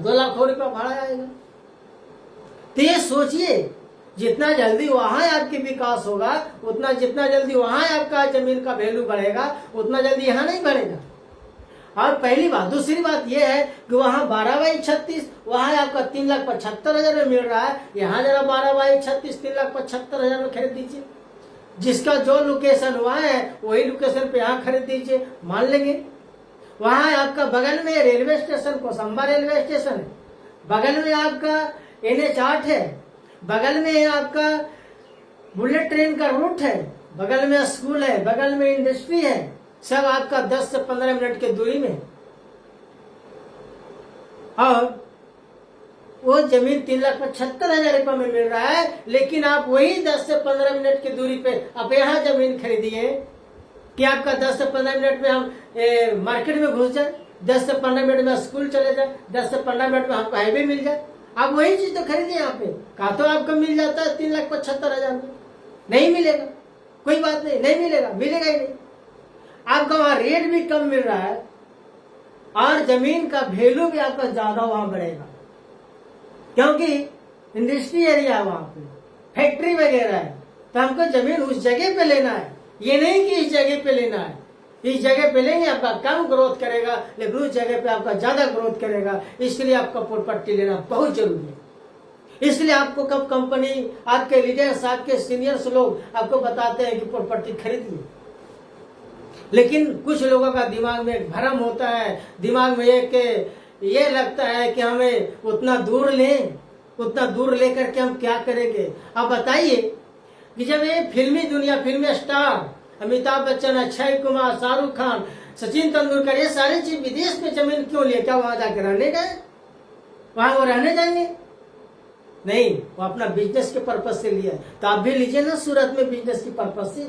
2 लाखों रुपया भाड़ा आएगा। तो ये सोचिए, जितना जल्दी वहां आपके विकास होगा, उतना जितना जल्दी वहां आपका जमीन का वैल्यू बढ़ेगा, उतना जल्दी यहाँ नहीं बढ़ेगा। और पहली बात, दूसरी बात यह है कि वहां 12/36 वहां आपका 3,75,000 में मिल रहा है, यहाँ जरा 12/36 3,75,000 में खरीद दीजिए। जिसका जो लोकेशन वहां है वही लोकेशन पे यहाँ खरीद दीजिए, मान लेंगे। वहां आपका बगल में railway station, Kosamba railway station है, बगल में आपका NH8 है, बगल में आपका बुलेट ट्रेन का रूट है, बगल में स्कूल है, बगल में इंडस्ट्री है, सब आपका 10 से 15 मिनट की दूरी में। और वो जमीन 3,75,000 रुपये में मिल रहा है, लेकिन आप वही 10 से 15 मिनट की दूरी पे आप यहाँ जमीन खरीदिए कि आपका 10 से 15 मिनट में हम मार्केट में घुस जाए, 10 से 15 मिनट में स्कूल चले जाए, 10 से 15 मिनट में आपको हाईवे मिल जाए। आप वही चीज तो खरीदिए यहाँ पे। कहा तो आपको मिल जाता है 3,75,000 में, नहीं मिलेगा, कोई बात नहीं, नहीं मिलेगा, मिलेगा ही नहीं। आपका वहां रेट भी कम मिल रहा है और जमीन का वैल्यू भी आपका ज्यादा वहां बढ़ेगा, क्योंकि इंडस्ट्री एरिया है, वहां पे फैक्ट्री वगैरह है। तो हमको जमीन उस जगह पे लेना है, ये नहीं कि इस जगह पे लेना है। इस जगह पे लेंगे आपका कम ग्रोथ करेगा, लेकिन उस जगह पे आपका ज्यादा ग्रोथ करेगा। इसलिए आपका प्रॉपर्टी लेना बहुत जरूरी है। इसलिए आपको कब कंपनी, आपके लीडर्स, आपके सीनियर्स लोग आपको बताते हैं कि प्रॉपर्टी खरीदिए, लेकिन कुछ लोगों का दिमाग में एक भ्रम होता है, दिमाग में ये लगता है कि हमें उतना दूर लें, उतना दूर लेकर के हम क्या करेंगे। आप बताइए कि जब ये फिल्मी दुनिया, फिल्मी स्टार अमिताभ बच्चन, अक्षय कुमार, शाहरुख खान, सचिन तेंदुलकर, ये सारे चीज विदेश में जमीन क्यों लिए? क्या वहां जाकर रहने गए? वहां वो रहने जाएंगे? नहीं, वो अपना बिजनेस के पर्पज से लिया। तो आप भी लीजिए ना सूरत में बिजनेस के पर्पज से।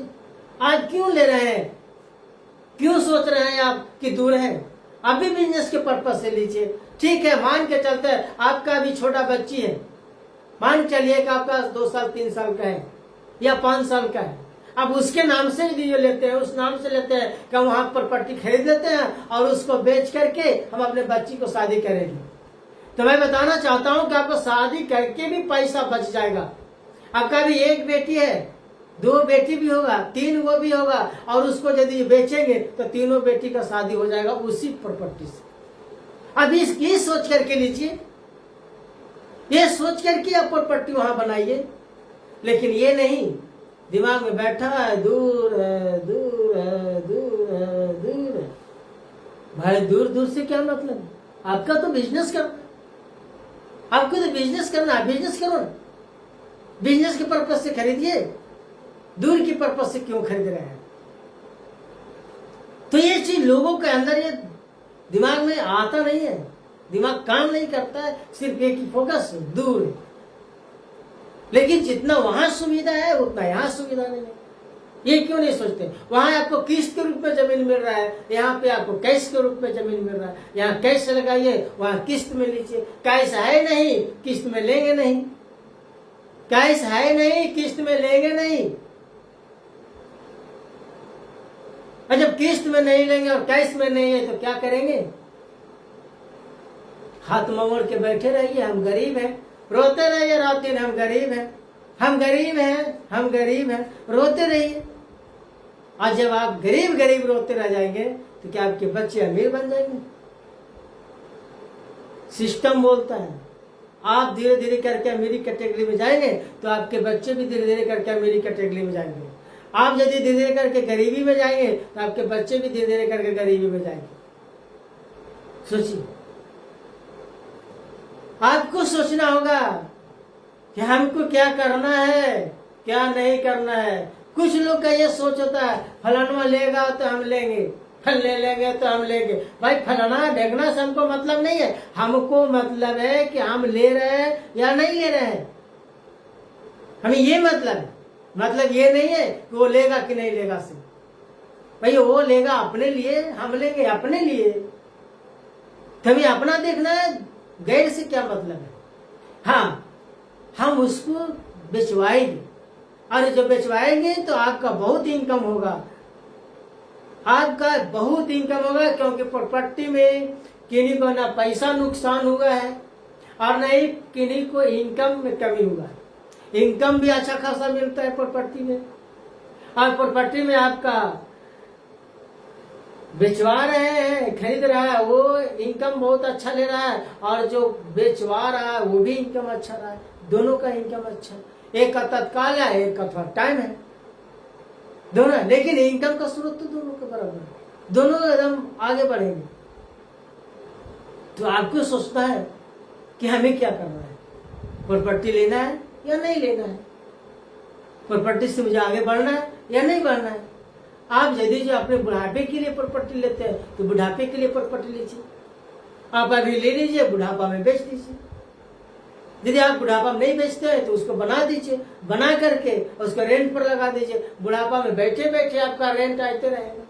आज क्यों ले रहे हैं? क्यों सोच रहे हैं आप कि दूर है? आप भी बिजनेस के पर्पज से लीजिए। ठीक है, मान के चलते हैं आपका भी छोटा बच्ची है, मान चलिए कि आपका 2 साल 3 साल का है या 5 साल का है, अब उसके नाम से वीडियो लेते हैं, उस नाम से लेते हैं कि वहां प्रॉपर्टी खरीद लेते हैं और उसको बेच करके हम अपने बच्ची को शादी करेंगे। तो मैं बताना चाहता हूं कि आपको शादी करके भी पैसा बच जाएगा। आपका भी एक बेटी है, 2 बेटी भी होगा, 3 वो भी होगा, और उसको यदि बेचेंगे तो तीनों बेटी का शादी हो जाएगा उसी प्रॉपर्टी से। अब ये सोच करके लीजिए, ये सोच करके आप प्रॉपर्टी वहां बनाइए। लेकिन ये नहीं, दिमाग में बैठा है दूर है, दूर है, दूर है, दूर है। भाई दूर दूर से क्या मतलब? आपका तो बिजनेस करना, आपको तो बिजनेस करना है, बिजनेस करो ना। बिजनेस के पर्पज से खरीदिए, दूर की पर्पज से क्यों खरीद रहे हैं? तो ये चीज लोगों के अंदर ये दिमाग में आता नहीं है, दिमाग काम नहीं करता है, सिर्फ एक ही फोकस दूर है। लेकिन जितना वहां सुविधा है उतना यहाँ सुविधा नहीं है। ये क्यों नहीं सोचते? वहां आपको किस्त के रूप में जमीन मिल रहा है, यहाँ पे आपको कैश के रूप में जमीन मिल रहा है। यहाँ कैश लगाइए, वहां किस्त में लीजिए। कैश है नहीं, किस्त में लेंगे नहीं, कैश है नहीं, किस्त में लेंगे नहीं। और जब किस्त में नहीं लेंगे और कैश में नहीं है तो क्या करेंगे? हाथ मोड़ के बैठे रहिए, हम गरीब हैं, रोते रहिए रात दिन, हम गरीब हैं, हम गरीब हैं, हम गरीब हैं, रोते रहिए। और जब आप गरीब गरीब रोते रह जाएंगे तो क्या आपके बच्चे अमीर बन जाएंगे? सिस्टम बोलता है आप धीरे धीरे करके अमीरी कैटेगरी में जाएंगे तो आपके बच्चे भी धीरे धीरे करके अमीरी कैटेगरी में जाएंगे। आप यदि धीरे धीरे करके गरीबी में जाएंगे तो आपके बच्चे भी धीरे धीरे करके गरीबी में जाएंगे। सोचिए, आपको सोचना होगा कि हमको क्या करना है, क्या नहीं करना है। कुछ लोग का ये सोच होता है फलाना लेगा तो हम लेंगे, फल ले लेंगे तो हम लेंगे। भाई फलाना देखना से हमको मतलब नहीं है, हमको मतलब है कि हम ले रहे हैं या नहीं ले रहे हैं, हमें ये मतलब है। मतलब ये नहीं है कि वो लेगा कि नहीं लेगा से, भाई वो लेगा अपने लिए, हम लेंगे अपने लिए। कभी अपना देखना है, गैर से क्या मतलब है। हाँ, हम उसको बेचवाएंगे, और जब बेचवाएंगे तो आपका बहुत इनकम होगा, आपका बहुत इनकम होगा, क्योंकि प्रॉपर्टी में किन्हीं को ना पैसा नुकसान हुआ है और न ही किन्हीं को इनकम में कमी हुआ है। इनकम भी अच्छा खासा मिलता है प्रॉपर्टी में, और प्रॉपर्टी में आपका बेचवा रहे हैं, खरीद रहा है, वो इनकम बहुत अच्छा ले रहा है, और जो बेचवा रहा है वो भी इनकम अच्छा रहा है। दोनों का इनकम अच्छा, एक का तत्काल है, एक का थोड़ा टाइम है, दोनों। लेकिन इनकम का स्रोत तो दोनों के बराबर है, दोनों एकदम आगे बढ़ेंगे। तो आपको सोचना है कि हमें क्या करना है, प्रॉपर्टी लेना है या नहीं लेना है, प्रॉपर्टी से मुझे आगे बढ़ना है या नहीं बढ़ना है। आप यदि जो अपने बुढ़ापे के लिए प्रॉपर्टी लेते हैं तो बुढ़ापे के लिए प्रॉपर्टी लीजिए, आप अभी ले लीजिए, बुढ़ापा में बेच दीजिए। यदि आप बुढ़ापा में नहीं बेचते हैं तो उसको बना दीजिए, बना करके उसको रेंट पर लगा दीजिए, बुढ़ापा में बैठे बैठे आपका रेंट आते रहेगा,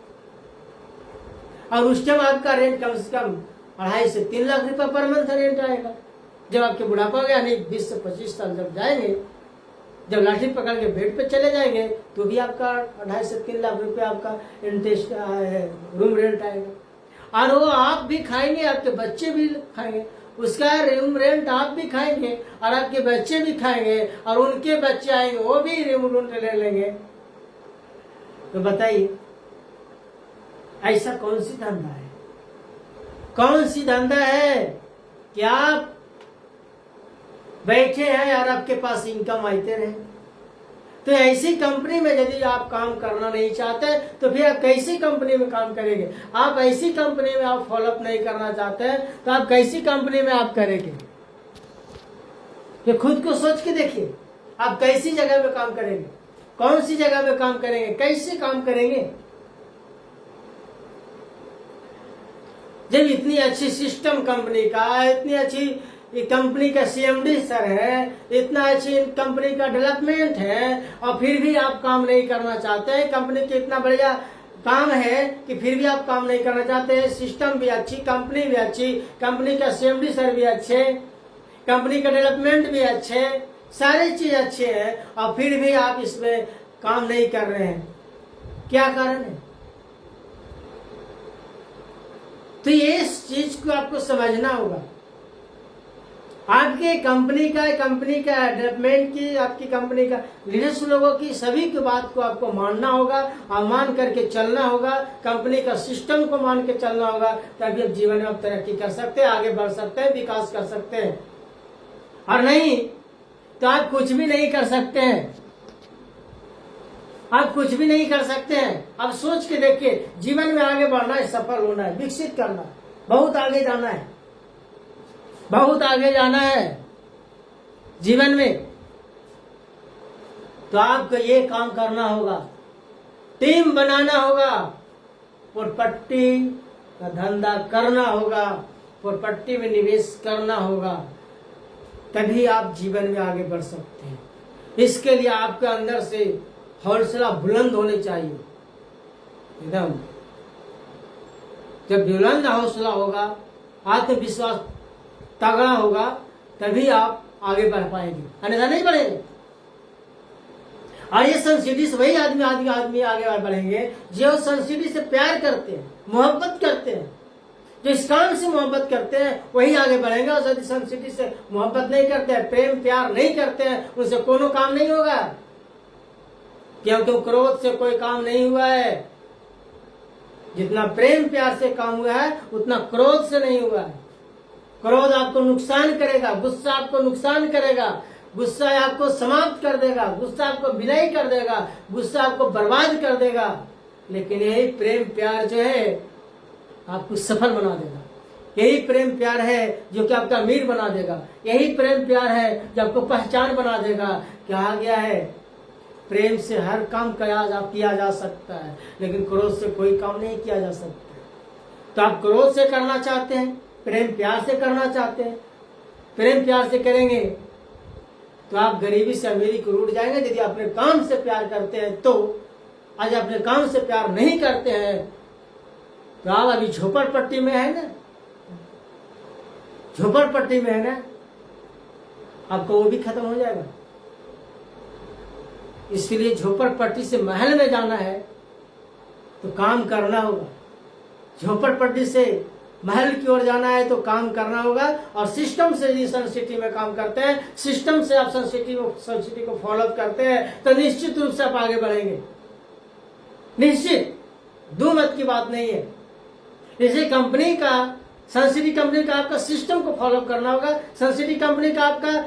और उस टाइम आपका रेंट कम से कम 2.5 से 3 लाख रुपए पर मंथ रेंट आएगा। जब आपके बुढ़ापा हो गया, यानी 20 से 25 साल जब जाएंगे, जब लाठी पकड़ के बेड पे चले जाएंगे, तो भी आपका 2.5 से 3 लाख रुपए आपका इंटरेस्ट रूम रेंट आएगा, और वो आप भी खाएंगे, आपके बच्चे भी खाएंगे, उसका रूम रेंट आप भी खाएंगे और आपके बच्चे भी खाएंगे, और उनके बच्चे आएंगे वो भी रूम रेंट ले लेंगे। तो बताइए ऐसा कौन सी धंधा है, कौन सी धंधा है कि आप बैठे हैं और आपके पास इनकम आते रहे। तो ऐसी कंपनी में यदि आप काम करना नहीं चाहते तो फिर आप कैसी कंपनी में काम करेंगे। आप ऐसी कंपनी में आप फॉलोअप नहीं करना चाहते तो आप कैसी कंपनी में आप करेंगे, तो खुद को सोच के देखिए, आप कैसी जगह में काम करेंगे, कौन सी जगह में काम करेंगे, कैसे काम करेंगे। जब इतनी अच्छी सिस्टम कंपनी का, इतनी अच्छी कंपनी का CMD सर है, इतना अच्छी कंपनी का डेवलपमेंट है, और फिर भी आप काम नहीं करना चाहते हैं। कंपनी के इतना बढ़िया काम है कि फिर भी आप काम नहीं करना चाहते हैं। सिस्टम भी अच्छी, कंपनी भी अच्छी, कंपनी का CMD सर भी अच्छे, कंपनी का डेवलपमेंट भी अच्छे, सारी चीज अच्छे हैं, और फिर भी आप इसमें काम नहीं कर रहे हैं। क्या कारण है? तो ये इस चीज को आपको समझना होगा। आपके कंपनी का डेवलपमेंट की, आपकी कंपनी का लीडर्स लोगों की, सभी की बात को आपको मानना होगा और मान करके चलना होगा। कंपनी का सिस्टम को मान के चलना होगा, तभी आप जीवन में आप तरक्की कर सकते हैं, आगे बढ़ सकते हैं, विकास कर सकते हैं। और नहीं तो आप कुछ भी नहीं कर सकते हैं, आप कुछ भी नहीं कर सकते हैं। आप सोच के देखिए, जीवन में आगे बढ़ना है, सफल होना है, विकसित करना है, बहुत आगे जाना है, बहुत आगे जाना है जीवन में, तो आपको ये काम करना होगा, टीम बनाना होगा, प्रॉपर्टी का धंधा करना होगा, प्रॉपर्टी में निवेश करना होगा, तभी आप जीवन में आगे बढ़ सकते हैं। इसके लिए आपके अंदर से हौसला बुलंद होने चाहिए एकदम। जब बुलंद हौसला होगा, आत्मविश्वास तगड़ा होगा, तभी आप आगे बढ़ पाएंगे, अन्यथा नहीं बढ़ेंगे। और ये संस्कृति से वही आदमी आगे बढ़ेंगे जो संस्कृति से प्यार करते हैं, मोहब्बत करते हैं, जो इस काम से मोहब्बत करते हैं, वही आगे बढ़ेंगे। और यदि संस्कृति से मोहब्बत नहीं करते हैं, प्रेम प्यार नहीं करते हैं, उनसे कोनो काम नहीं होगा, क्योंकि क्रोध से कोई काम नहीं हुआ है। जितना प्रेम प्यार से काम हुआ है, उतना क्रोध से नहीं हुआ है। क्रोध आपको नुकसान करेगा, गुस्सा आपको नुकसान करेगा, गुस्सा आपको समाप्त कर देगा, गुस्सा आपको विनय कर देगा, गुस्सा आपको बर्बाद कर देगा। लेकिन यही प्रेम प्यार जो है आपको सफल बना देगा। यही प्रेम प्यार है जो कि आपका अमीर बना देगा। यही प्रेम प्यार है जो आपको पहचान बना देगा। कहा गया है प्रेम से हर काम किया जा सकता है, लेकिन क्रोध से कोई काम नहीं किया जा सकता। तो आप क्रोध से करना चाहते हैं, प्रेम प्यार से करना चाहते हैं, प्रेम प्यार से करेंगे तो आप गरीबी से अमीरी को रूठ जाएंगे। यदि अपने काम से प्यार करते हैं तो, आज अपने काम से प्यार नहीं करते हैं तो आप अभी झोपड़पट्टी में है ना, झोपड़पट्टी में है ना, आपको वो भी खत्म हो जाएगा। इसलिए झोपड़पट्टी से महल में जाना है तो काम करना होगा, झोपड़पट्टी से महल की ओर जाना है तो काम करना होगा। और सिस्टम से यदि सन सिटी में काम करते हैं, सिस्टम से आप सन सिटी को फॉलो करते हैं तो निश्चित रूप से आप आगे बढ़ेंगे, निश्चित, दो मत की बात नहीं है। जैसे कंपनी का, सन सिटी कंपनी का आपका सिस्टम को फॉलो करना होगा, सन सिटी कंपनी का आपका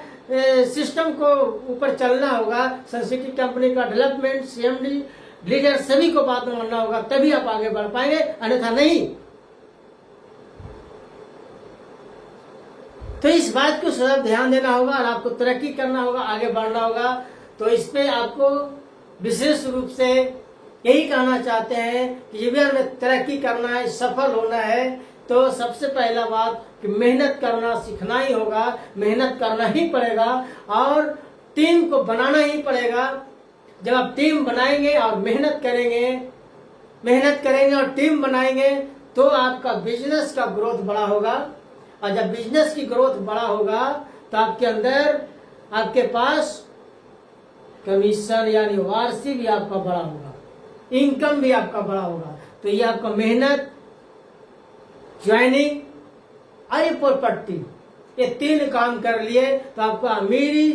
सिस्टम को ऊपर चलना होगा, सन सिटी कंपनी का डेवलपमेंट, सीएमडी, लीडर सभी को बात मानना होगा, तभी आप आगे बढ़ पाएंगे, अन्यथा नहीं। तो इस बात को सदैव ध्यान देना होगा और आपको तरक्की करना होगा, आगे बढ़ना होगा। तो इस पे आपको विशेष रूप से यही कहना चाहते हैं कि जीवन में तरक्की करना है, सफल होना है, तो सबसे पहला बात कि मेहनत करना सीखना ही होगा, मेहनत करना ही पड़ेगा और टीम को बनाना ही पड़ेगा। जब आप टीम बनाएंगे और मेहनत करेंगे और टीम बनाएंगे तो आपका बिजनेस का ग्रोथ बड़ा होगा। और जब बिजनेस की ग्रोथ बड़ा होगा तो आपके अंदर, आपके पास कमीशन यानी वार्षिक भी आपका बड़ा होगा, इनकम भी आपका बड़ा होगा। तो ये आपका मेहनत, ज्वाइनिंग और प्रॉपर्टी, ये तीन काम कर लिए तो आपका अमीरी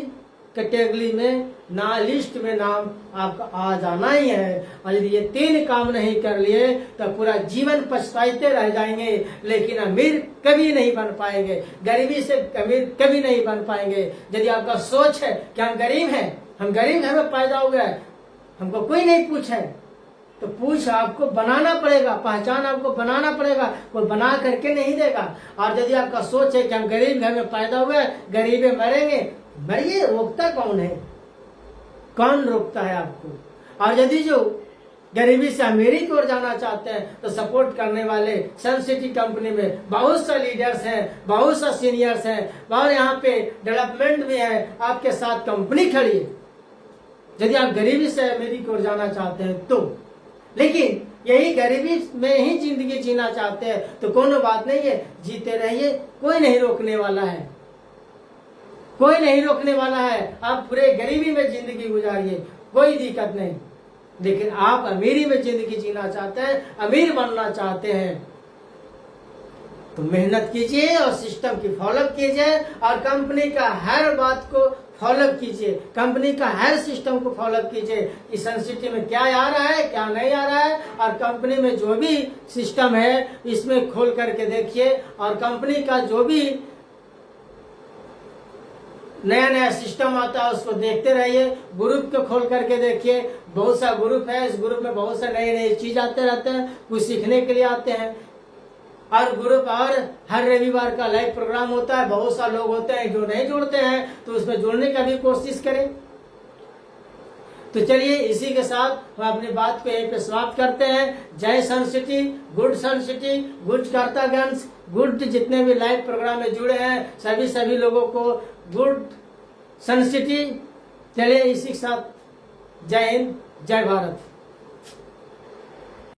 कैटेगरी में लिस्ट में नाम आपका आ जाना ही है। और यदि ये तीन काम नहीं कर लिए तो पूरा जीवन पछताते रह जाएंगे, लेकिन अमीर कभी नहीं बन पाएंगे, गरीबी से अमीर कभी नहीं बन पाएंगे। यदि आपका सोच है कि हम गरीब हैं, हम गरीब घर में पैदा हो गए, हमको कोई नहीं पूछे, तो पूछ आपको बनाना पड़ेगा, पहचान आपको बनाना पड़ेगा, कोई बना करके नहीं देगा। और यदि आपका सोच है कि हम गरीब घर में पैदा हुए, गरीबे मरेंगे, मरिए, रोकता कौन है? कौन रोकता है आपको? और यदि जो गरीबी से अमीरी की ओर जाना चाहते हैं तो सपोर्ट करने वाले सन सिटी कंपनी में बहुत सा लीडर्स हैं, बहुत सा सीनियर्स हैं, और यहाँ पे डेवलपमेंट भी है, आपके साथ कंपनी खड़ी है। यदि आप गरीबी से अमीरी की ओर जाना चाहते हैं तो, लेकिन यही गरीबी में ही जिंदगी जीना चाहते हैं तो कोनो बात नहीं है, जीते रहिए, कोई नहीं रोकने वाला है, कोई नहीं रोकने वाला है। आप पूरे गरीबी में जिंदगी गुजारिए, कोई दिक्कत नहीं। लेकिन आप अमीरी में जिंदगी जीना चाहते हैं, अमीर बनना चाहते हैं, तो मेहनत कीजिए और सिस्टम की फॉलो कीजिए और कंपनी का हर बात को फॉलो कीजिए, कंपनी का हर सिस्टम को फॉलो कीजिए कि सन सिटी में क्या आ रहा है, क्या नहीं आ रहा है, और कंपनी में जो भी सिस्टम है इसमें खोल करके देखिए। और कंपनी का जो भी नया नया सिस्टम आता है उसको देखते रहिए, ग्रुप को खोल करके देखिए, बहुत सा ग्रुप है, इस ग्रुप में बहुत से नए नए चीज आते रहते हैं, कुछ सीखने के लिए आते हैं। और ग्रुप और हर रविवार का लाइव प्रोग्राम होता है, बहुत सा लोग होते हैं जो नहीं जुड़ते हैं, तो उसमें जुड़ने का भी कोशिश करें। तो चलिए इसी के साथ हम अपनी बात को यहीं पे समाप्त करते हैं। जय सन city, good son city, good कर्तागंज, good जितने भी लाइव प्रोग्राम में जुड़े हैं सभी लोगों को गुड सन सिटी। चलिए इसी के साथ जय हिंद, जय भारत।